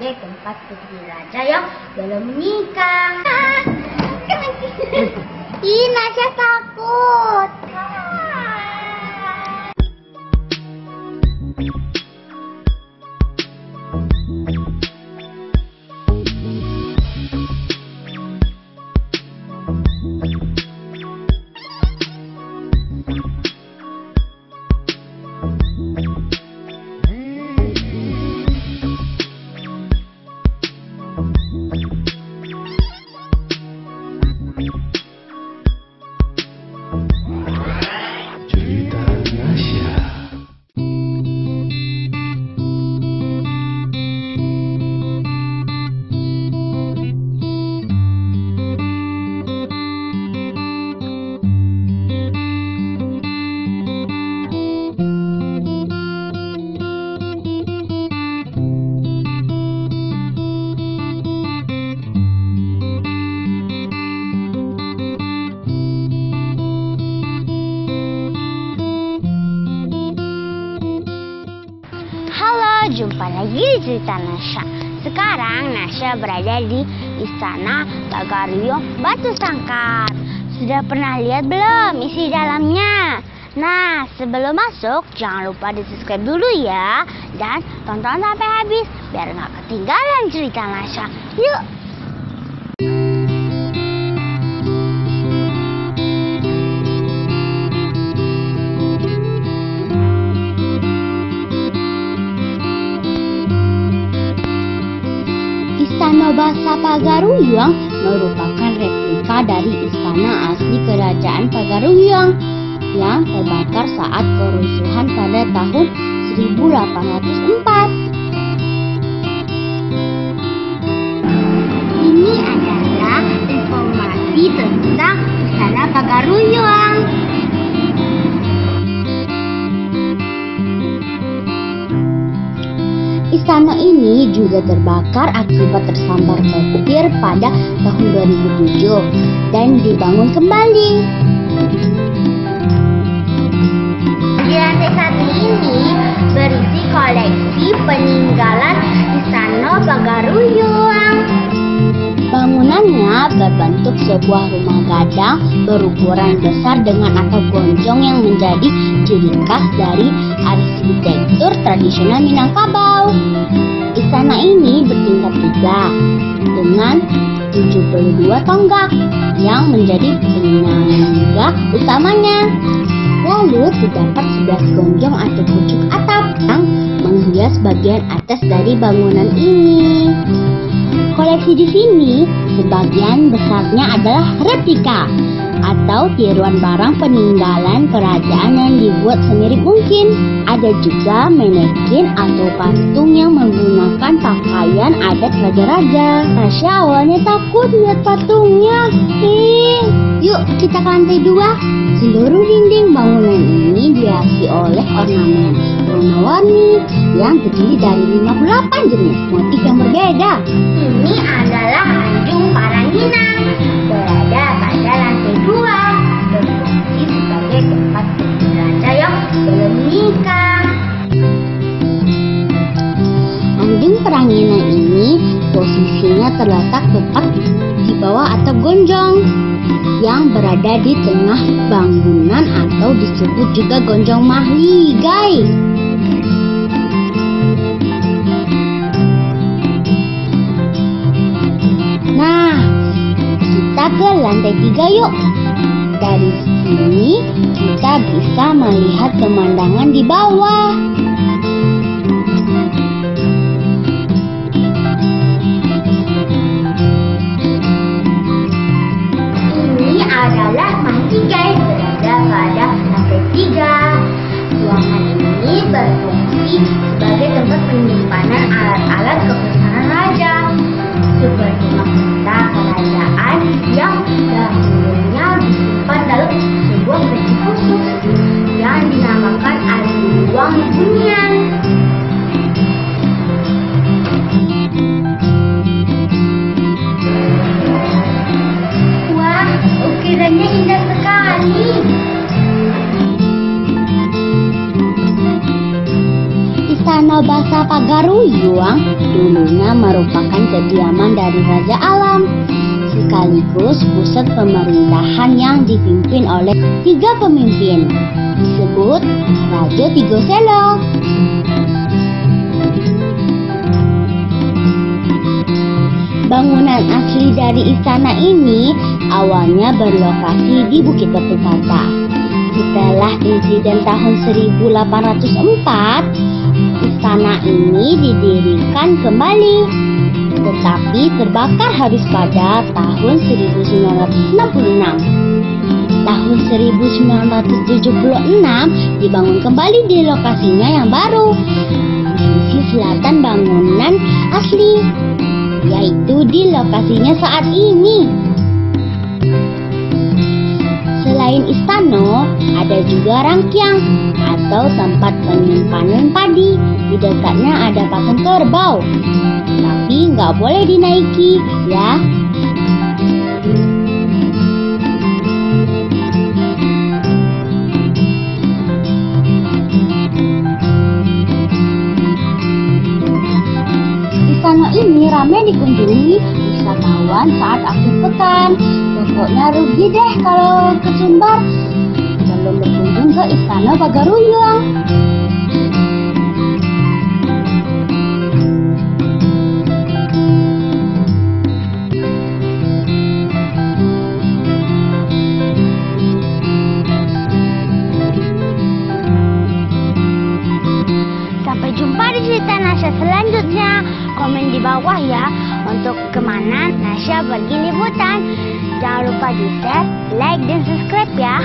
sebagai tempat putri raja yang belum menikah. Ih, Nasya takut. Jumpa lagi di cerita Nasya. Sekarang Nasya berada di Istana Pagaruyung Batu Sangkar. Sudah pernah lihat belum isi dalamnya? Nah, sebelum masuk jangan lupa di subscribe dulu ya. Dan tonton sampai habis biar nggak ketinggalan cerita Nasya. Yuk! Istana Basa Pagaruyung merupakan replika dari istana asli Kerajaan Pagaruyung yang terbakar saat kerusuhan pada tahun 1804. Ini adalah informasi tentang Istana Pagaruyung. Istana ini juga terbakar akibat tersambar petir pada tahun 2007 dan dibangun kembali. Di lantai satu ini berisi koleksi peninggalan Istana Pagaruyung. Bangunannya berbentuk sebuah rumah gadang berukuran besar dengan atap gonjong yang menjadi ciri khas dari arsitektur tradisional Minangkabau. Istana ini bertingkat 3 dengan 72 tonggak yang menjadi penyangga utamanya. Lalu terdapat 11 gonjong atau pucuk atap yang menghias bagian atas dari bangunan ini. Koleksi di sini sebagian besarnya adalah replika atau tiruan barang peninggalan kerajaan yang dibuat semirip mungkin. Ada juga manekin atau patung yang menggunakan pakaian adat raja-raja. Nasya awalnya takut lihat patungnya. Yuk kita ke lantai 2. Seluruh dinding bangunan ini dihiasi oleh ornamen warna-warni yang terdiri dari 58 jenis motif yang berbeda. Ini adalah Anjung Paranginang, berada pada lantai 2, berfungsi sebagai tempat putri raja yang belum menikah. Anjung Paranginang ini posisinya terletak tepat di bawah atap gonjong yang berada di tengah bangunan atau disebut juga gonjong mahli, guys. Nah, kita ke lantai 3 yuk. Dari sini kita bisa melihat pemandangan di bawah. Adalah mandi guys, berada pada lantai 3. Ruangan ini berfungsi sebagai tempat penyimpanan alat-alat kebesaran raja seperti mahkota kerajaan yang dahulunya disimpan dalam sebuah peti khusus yang dinamakan ruang dunia. Desa Pagaruyung dulunya merupakan kediaman dari Raja Alam, sekaligus pusat pemerintahan yang dipimpin oleh 3 pemimpin, disebut Raja Tigo Selo. Bangunan asli dari istana ini awalnya berlokasi di Bukit Batu Bata. Setelah insiden tahun 1804, istana ini didirikan kembali, tetapi terbakar habis pada tahun 1966. Tahun 1976 dibangun kembali di lokasinya yang baru, di sisi selatan bangunan asli, yaitu di lokasinya saat ini. Selain istana, ada juga rangkiang atau tempat penyimpanan padi. Di dekatnya ada patung kerbau, tapi nggak boleh dinaiki ya. Istana ini ramai dikunjungi wisatawan saat akhir pekan. Pokoknya rugi deh kalau ke Sumbar belum berkunjung ke Istana Pagaruyung. Sampai jumpa di cerita Nasya selanjutnya. Komen di bawah ya untuk kemana Nasya pergi liputan. Jangan lupa di share, like, dan subscribe ya.